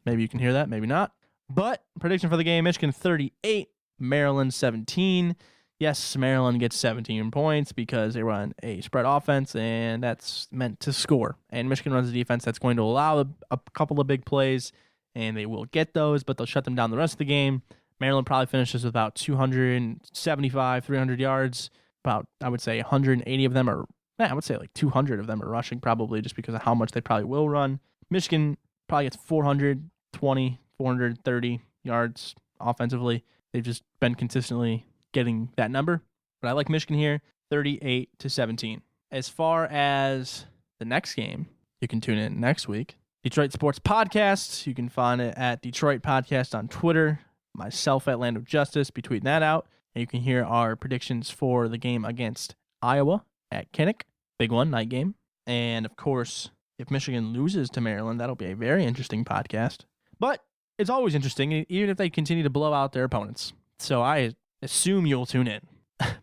Maybe you can hear that, maybe not. But prediction for the game, Michigan 38, Maryland 17. Yes, Maryland gets 17 points because they run a spread offense, and that's meant to score. And Michigan runs a defense that's going to allow a couple of big plays, and they will get those, but they'll shut them down the rest of the game. Maryland probably finishes with about 275, 300 yards. About, I would say, 180 of them are, I would say like 200 of them are rushing probably just because of how much they probably will run. Michigan probably gets 420, 430 yards offensively. They've just been consistently getting that number. But I like Michigan here, 38-17. As far as the next game, you can tune in next week. Detroit Sports Podcast. You can find it at Detroit Podcast on Twitter. Myself at Land of Justice. Be tweeting that out. And you can hear our predictions for the game against Iowa at Kinnick. Big one, night game. And, of course, if Michigan loses to Maryland, that'll be a very interesting podcast. But it's always interesting, even if they continue to blow out their opponents. So I assume you'll tune in.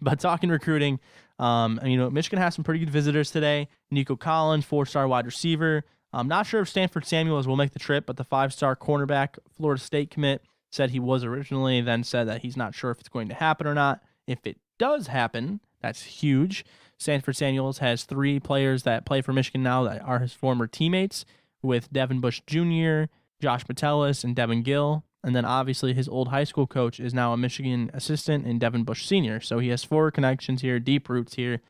But talking recruiting, Michigan has some pretty good visitors today. Nico Collins, 4-star wide receiver. I'm not sure if Stanford Samuels will make the trip, but the 5-star cornerback, Florida State commit, said he was originally, then said that he's not sure if it's going to happen or not. If it does happen, that's huge. Stanford Samuels has 3 players that play for Michigan now that are his former teammates, with Devin Bush Jr., Josh Metellus, and Devin Gill. And then obviously his old high school coach is now a Michigan assistant in Devin Bush Sr. So he has 4 connections here, deep roots here.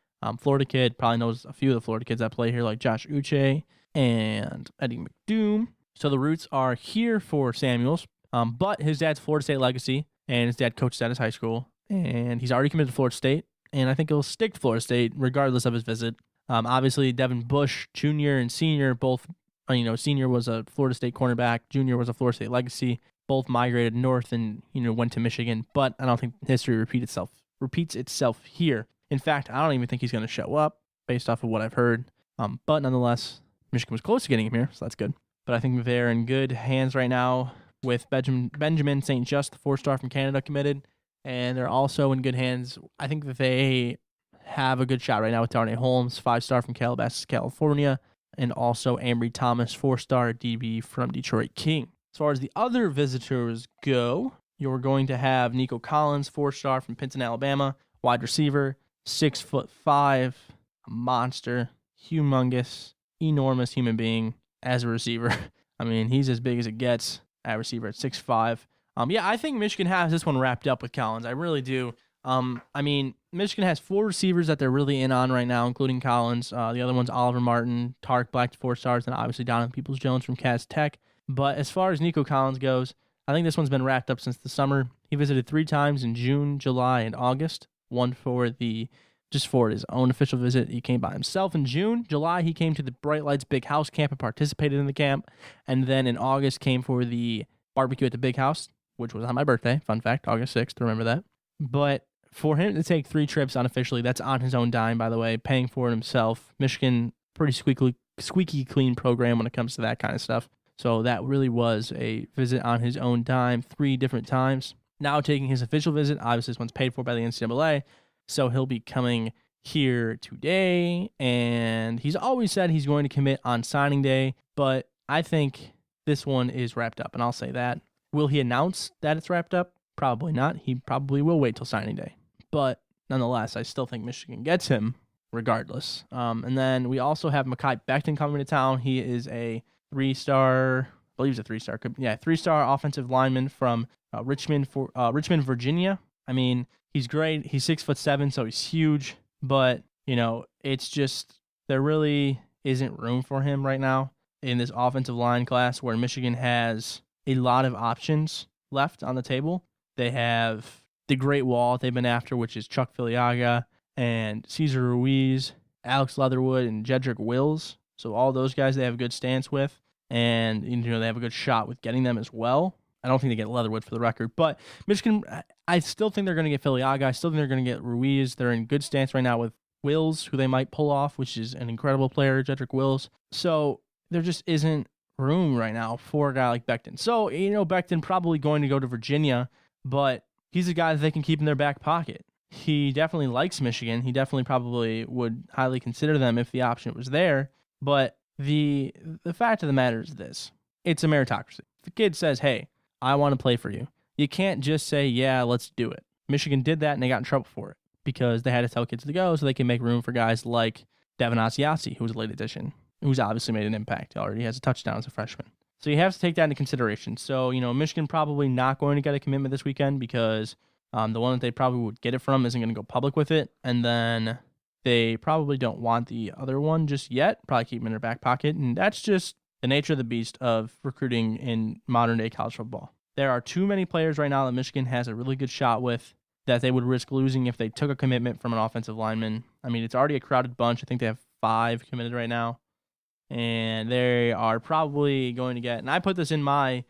Florida kid, probably knows a few of the Florida kids that play here, like Josh Uche and Eddie McDoom. So the roots are here for Samuels. But his dad's Florida State legacy, and his dad coached at his high school, and he's already committed to Florida State, and I think he'll stick to Florida State regardless of his visit. Obviously, Devin Bush Jr. and Sr. both, Sr. was a Florida State cornerback, Jr. was a Florida State legacy, both migrated north and, went to Michigan, but I don't think history repeats itself here. In fact, I don't even think he's going to show up based off of what I've heard. But nonetheless, Michigan was close to getting him here, so that's good. But I think they're in good hands right now with Benjamin St. Just, the 4-star from Canada, committed. And they're also in good hands. I think that they have a good shot right now with Darnay Holmes, 5-star from Calabasas, California, and also Ambry Thomas, 4-star DB from Detroit King. As far as the other visitors go, you're going to have Nico Collins, 4-star from Pinson, Alabama, wide receiver, 6'5", a monster, humongous, enormous human being as a receiver. I mean, he's as big as it gets at receiver at 6'5". I think Michigan has this one wrapped up with Collins. I really do. Michigan has 4 receivers that they're really in on right now, including Collins. The other one's Oliver Martin, Tarek Black, 4 stars, and obviously Donovan Peoples-Jones from Cass Tech. But as far as Nico Collins goes, I think this one's been wrapped up since the summer. He visited 3 times in June, July, and August. One for his own official visit. He came by himself in June. July, he came to the Bright Lights Big House camp and participated in the camp. And then in August, came for the barbecue at the Big House, which was on my birthday. Fun fact, August 6th, remember that. But for him to take 3 trips unofficially, that's on his own dime, by the way, paying for it himself. Michigan, pretty squeaky clean program when it comes to that kind of stuff. So that really was a visit on his own dime 3 different times. Now taking his official visit, obviously this one's paid for by the NCAA, so he'll be coming here today, and he's always said he's going to commit on signing day, but I think this one is wrapped up, and I'll say that. Will he announce that it's wrapped up? Probably not. He probably will wait till signing day. But nonetheless, I still think Michigan gets him regardless. And then we also have Mekhi Becton coming to town. He is a 3-star, I believe he's a 3-star. 3-star offensive lineman from Richmond, Virginia. I mean, he's great. He's 6'7", so he's huge. But, it's just, there really isn't room for him right now in this offensive line class where Michigan has a lot of options left on the table. They have the Great Wall they've been after, which is Chuck Filiaga and Cesar Ruiz, Alex Leatherwood, and Jedrick Wills. So all those guys they have a good stance with, and they have a good shot with getting them as well. I don't think they get Leatherwood for the record, but Michigan, I still think they're going to get Filiaga. I still think they're going to get Ruiz. They're in good stance right now with Wills, who they might pull off, which is an incredible player, Jedrick Wills. So there just isn't room right now for a guy like Becton. So, Becton probably going to go to Virginia, but he's a guy that they can keep in their back pocket. He definitely likes Michigan. He definitely probably would highly consider them if the option was there. But the fact of the matter is this. It's a meritocracy. If the kid says, hey, I want to play for you, you can't just say, yeah, let's do it. Michigan did that, and they got in trouble for it because they had to tell kids to go so they can make room for guys like Devin Asiasi, who was a late addition, who's obviously made an impact. He already has a touchdown as a freshman. So you have to take that into consideration. So, Michigan probably not going to get a commitment this weekend because the one that they probably would get it from isn't going to go public with it. And then they probably don't want the other one just yet, probably keep them in their back pocket. And that's just the nature of the beast of recruiting in modern-day college football. There are too many players right now that Michigan has a really good shot with that they would risk losing if they took a commitment from an offensive lineman. I mean, it's already a crowded bunch. I think they have 5 committed right now. And they are probably going to get, and I put this in my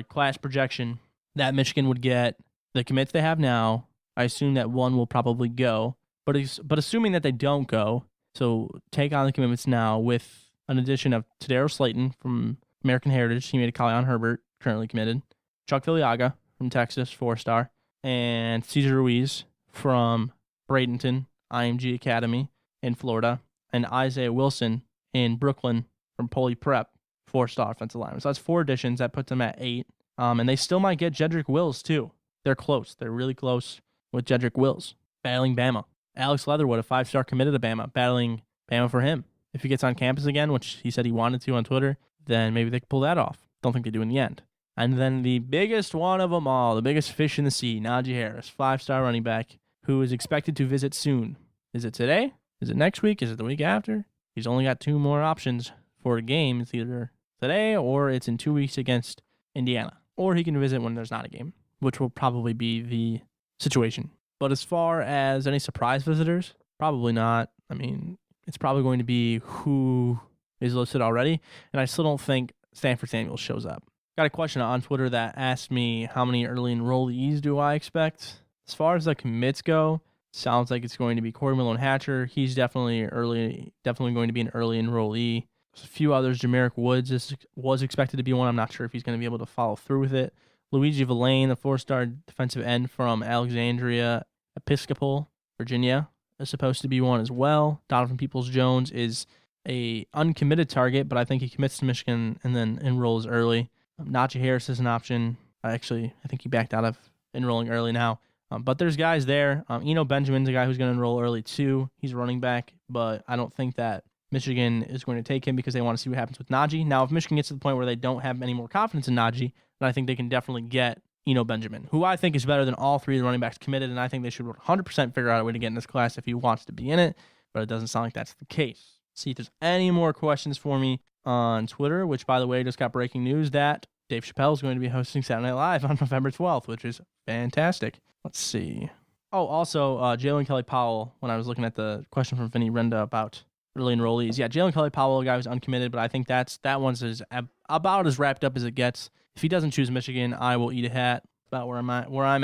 class projection, that Michigan would get the commits they have now. I assume that one will probably go. But assuming that they don't go, so take on the commitments now with an addition of Tadaro Slayton from American Heritage, teammate of Kalyan Herbert, currently committed. Chuck Filiaga from Texas, 4-star. And Cesar Ruiz from Bradenton, IMG Academy in Florida. And Isaiah Wilson in Brooklyn from Poly Prep, 4-star offensive lineman. So that's 4 additions. That puts them at 8. And they still might get Jedrick Wills, too. They're close. They're really close with Jedrick Wills. Battling Bama. Alex Leatherwood, a 5-star committed to Bama, battling Bama for him. If he gets on campus again, which he said he wanted to on Twitter, then maybe they could pull that off. Don't think they do in the end. And then the biggest one of them all, the biggest fish in the sea, Najee Harris, 5-star running back, who is expected to visit soon. Is it today? Is it next week? Is it the week after? He's only got 2 more options for a game. It's either today or it's in 2 weeks against Indiana. Or he can visit when there's not a game, which will probably be the situation. But as far as any surprise visitors, probably not. I mean, it's probably going to be who is listed already. And I still don't think Stanford Samuels shows up. Got a question on Twitter that asked me how many early enrollees do I expect. As far as the commits go, sounds like it's going to be Corey Malone Hatcher. He's definitely going to be an early enrollee. There's a few others. Jamarick Woods was expected to be one. I'm not sure if he's going to be able to follow through with it. Luigi Villain, the 4-star defensive end from Alexandria Episcopal, Virginia, is supposed to be one as well. Donovan Peoples-Jones is a uncommitted target, but I think he commits to Michigan and then enrolls early. Najee Harris is an option. I think he backed out of enrolling early now. But there's guys there. Eno Benjamin's a guy who's going to enroll early too. He's a running back, but I don't think that Michigan is going to take him because they want to see what happens with Najee. Now, if Michigan gets to the point where they don't have any more confidence in Najee, then I think they can definitely get Eno Benjamin, who I think is better than all 3 of the running backs committed, and I think they should 100% figure out a way to get in this class if he wants to be in it, but it doesn't sound like that's the case. See if there's any more questions for me on Twitter, which, by the way, just got breaking news that Dave Chappelle is going to be hosting Saturday Night Live on November 12th, which is fantastic. Let's see. Oh, also, Jalen Kelly Powell, when I was looking at the question from Vinny Renda about early enrollees. Yeah, Jalen Kelly Powell, a guy who's uncommitted, but I think that one's about as wrapped up as it gets. If he doesn't choose Michigan, I will eat a hat. About where I'm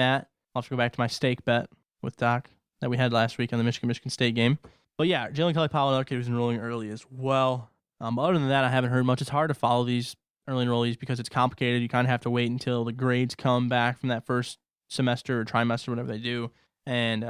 at. I'll have to go back to my steak bet with Doc that we had last week on the Michigan State game. But yeah, Jalen Kelly Powell, another kid who's enrolling early as well. Other than that, I haven't heard much. It's hard to follow these early enrollees because it's complicated. You kind of have to wait until the grades come back from that first semester or trimester, whatever they do. And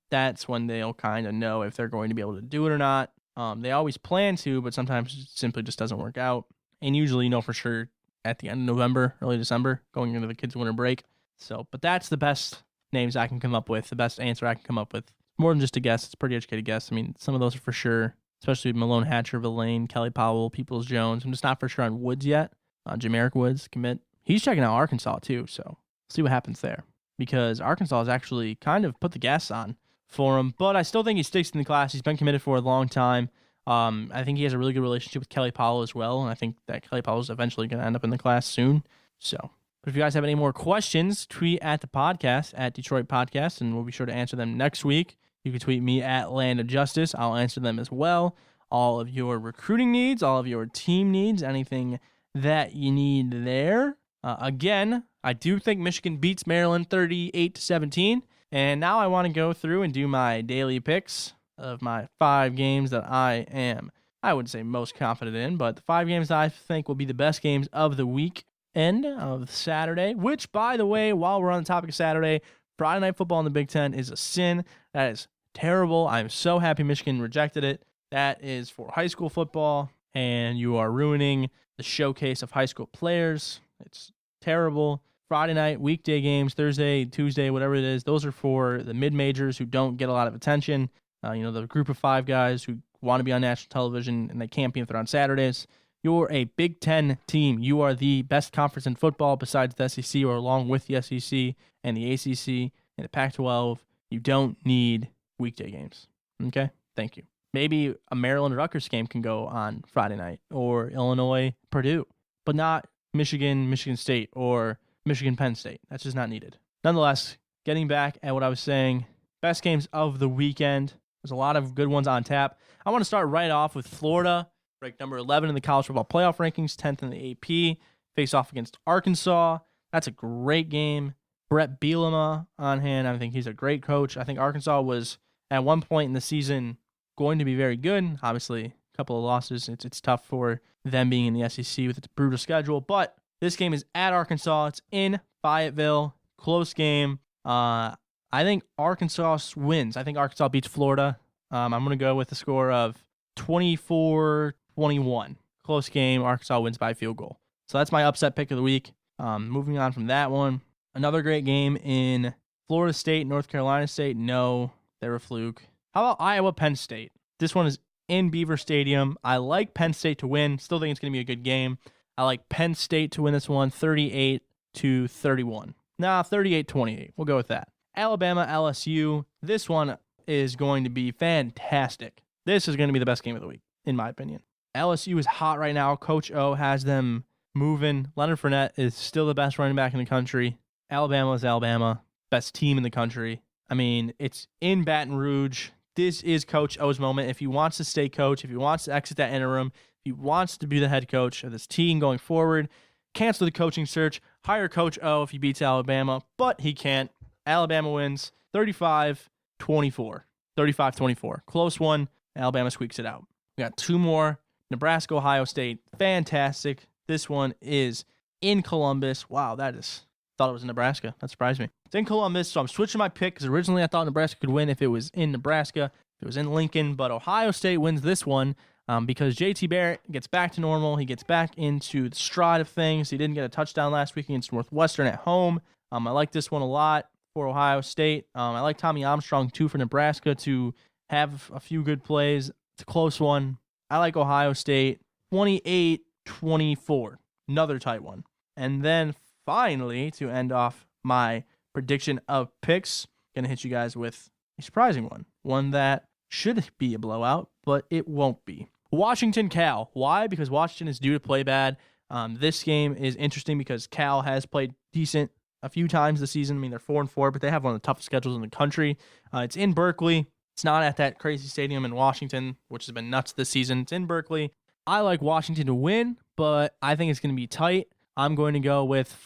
that's when they'll kind of know if they're going to be able to do it or not. They always plan to, but sometimes it simply just doesn't work out. And usually you know for sure at the end of November, early December, going into the kids' winter break. So, but that's the best names I can come up with, the best answer I can come up with. More than just a guess. It's a pretty educated guess. I mean, some of those are for sure, especially Malone Hatcher, Villain, Kelly Powell, Peoples-Jones. I'm just not for sure on Woods yet. Jamarick Woods, commit. He's checking out Arkansas too, so see what happens there. Because Arkansas has actually kind of put the gas on for him, but I still think he sticks in the class. He's been committed for a long time. I think he has a really good relationship with Kelly Powell as well, and I think that Kelly Powell is eventually going to end up in the class soon. So But if you guys have any more questions, tweet at the podcast, at Detroit Podcast, and we'll be sure to answer them next week. You can tweet me at Land of Justice. I'll answer them as well. All of your recruiting needs, all of your team needs, anything that you need there. Again, I do think Michigan beats Maryland 38-17. And now I want to go through and do my daily picks of my 5 games that I wouldn't say most confident in, but the 5 games that I think will be the best games of the weekend of Saturday, which, by the way, while we're on the topic of Saturday, Friday Night Football in the Big Ten is a sin. That is terrible. I'm so happy Michigan rejected it. That is for high school football, and you are ruining the showcase of high school players. It's terrible. Friday night, weekday games, Thursday, Tuesday, whatever it is, those are for the mid-majors who don't get a lot of attention. The group of 5 guys who want to be on national television and they can't be if they're on Saturdays. You're a Big Ten team. You are the best conference in football besides the SEC or along with the SEC and the ACC and the Pac-12. You don't need weekday games. Okay? Thank you. Maybe a Maryland Rutgers game can go on Friday night or Illinois Purdue, but not Michigan State or Michigan Penn State. That's just not needed. Nonetheless, getting back at what I was saying, best games of the weekend. There's a lot of good ones on tap. I want to start right off with Florida, ranked number 11 in the college football playoff rankings, 10th in the AP, face off against Arkansas. That's a great game. Brett Bielema on hand. I think he's a great coach. I think Arkansas was at one point in the season going to be very good. Obviously, a couple of losses. It's tough for them being in the SEC with its brutal schedule, but this game is at Arkansas. It's in Fayetteville. Close game. I think Arkansas wins. I think Arkansas beats Florida. I'm going to go with a score of 24-21. Close game. Arkansas wins by field goal. So that's my upset pick of the week. Moving on from that one. Another great game in Florida State, North Carolina State. No, they're a fluke. How about Iowa Penn State? This one is in Beaver Stadium. I like Penn State to win. Still think it's going to be a good game. I like Penn State to win this one 38-31. 38-28. We'll go with that. Alabama, LSU. This one is going to be fantastic. This is going to be the best game of the week, in my opinion. LSU is hot right now. Coach O has them moving. Leonard Fournette is still the best running back in the country. Alabama is Alabama. Best team in the country. I mean, it's in Baton Rouge. This is Coach O's moment. If he wants to stay coach, if he wants to exit that interim, if he wants to be the head coach of this team going forward, cancel the coaching search, hire Coach O if he beats Alabama, but he can't. Alabama wins 35-24. 35-24. Close one. Alabama squeaks it out. We got 2 more. Nebraska, Ohio State. Fantastic. This one is in Columbus. Wow, thought it was in Nebraska. That surprised me. It's in Columbus, so I'm switching my pick because originally I thought Nebraska could win if it was in Nebraska, if it was in Lincoln, but Ohio State wins this one because JT Barrett gets back to normal. He gets back into the stride of things. He didn't get a touchdown last week against Northwestern at home. I like this one a lot for Ohio State. I like Tommy Armstrong, too, for Nebraska to have a few good plays. It's a close one. I like Ohio State 28-24. Another tight one. And then finally, to end off my prediction of picks, going to hit you guys with a surprising one. One that should be a blowout, but it won't be. Washington, Cal. Why? Because Washington is due to play bad. This game is interesting because Cal has played decent a few times this season. I mean, they're 4-4, but they have one of the toughest schedules in the country. It's in Berkeley. It's not at that crazy stadium in Washington, which has been nuts this season. It's in Berkeley. I like Washington to win, but I think it's going to be tight. I'm going to go with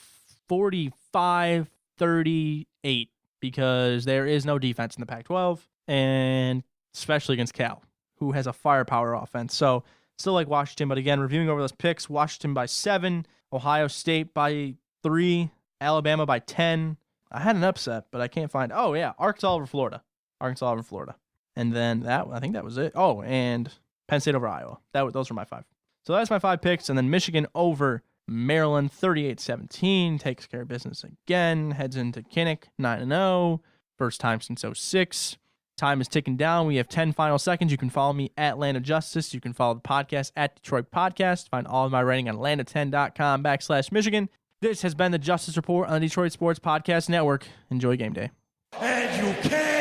45-38 because there is no defense in the Pac-12, and especially against Cal, who has a firepower offense. So still like Washington, but again, reviewing over those picks, Washington by 7, Ohio State by 3, Alabama by 10. I had an upset, but I can't find. Oh, yeah, Arkansas over Florida. And then I think that was it. Oh, and Penn State over Iowa. Those were my 5. So that's my 5 picks. And then Michigan over Maryland, 38-17. Takes care of business again. Heads into Kinnick, 9-0. First time since 2006. Time is ticking down. We have 10 final seconds. You can follow me at Land of Justice. You can follow the podcast at Detroit Podcast. Find all of my writing on land10.com/Michigan. This has been the Justice Report on the Detroit Sports Podcast Network. Enjoy game day. And you can't